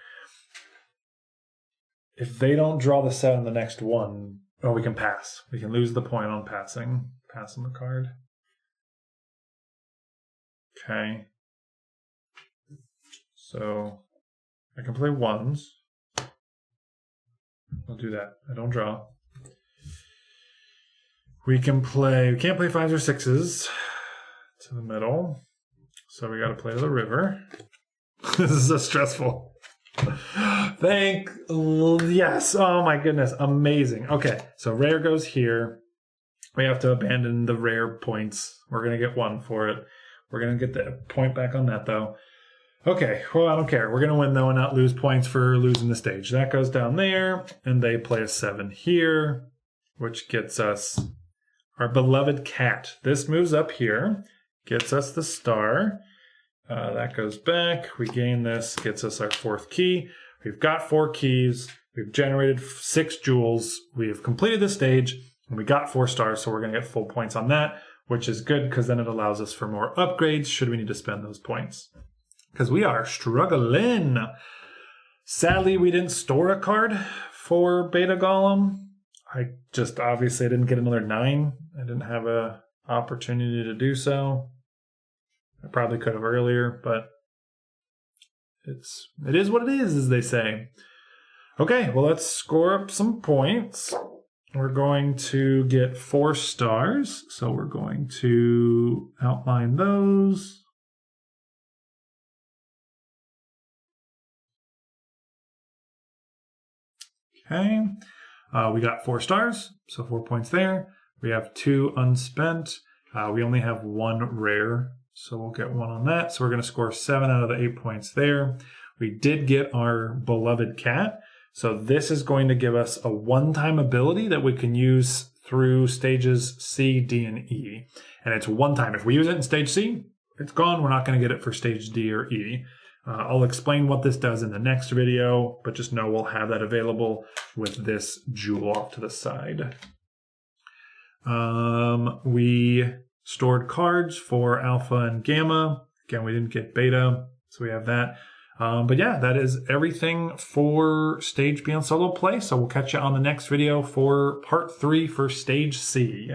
If they don't draw the 7 the next one, oh, we can pass. We can lose the point on passing. Passing the card. Okay. So I can play 1s. I'll do that. I don't draw. We can't play 5s or 6s to the middle. So we got to play to the river. This is so stressful. Yes. Oh my goodness. Amazing. Okay. So rare goes here. We have to abandon the rare points. We're going to get 1 for it. We're going to get the point back on that, though. Okay. Well, I don't care. We're going to win, though, and not lose points for losing the stage. That goes down there, and they play a 7 here, which gets us our beloved cat. This moves up here, gets us the star. That goes back. We gain this, gets us our 4th key. We've got 4 keys. We've generated 6 jewels. We have completed the stage, and we got 4 stars, so we're going to get full points on that, which is good because then it allows us for more upgrades should we need to spend those points. Because we are struggling. Sadly, we didn't store a card for Beta Golem. I didn't get another 9. I didn't have an opportunity to do so. I probably could have earlier, but it is what it is, as they say. Okay, well, let's score up some points. We're going to get 4 stars, so we're going to outline those. Okay, we got 4 stars, so 4 points there. We have 2 unspent. We only have 1 rare, So we'll get 1 on that. So we're going to score 7 out of the 8 points there. We did get our beloved cat. So this is going to give us a one-time ability that we can use through stages C, D, and E. And it's one time. If we use it in stage C, it's gone. We're not going to get it for stage D or E. I'll explain what this does in the next video, but just know we'll have that available with this jewel off to the side. We stored cards for alpha and gamma. Again, we didn't get beta, so we have that. But yeah, that is everything for Stage B on solo play. So we'll catch you on the next video for part 3 for Stage C.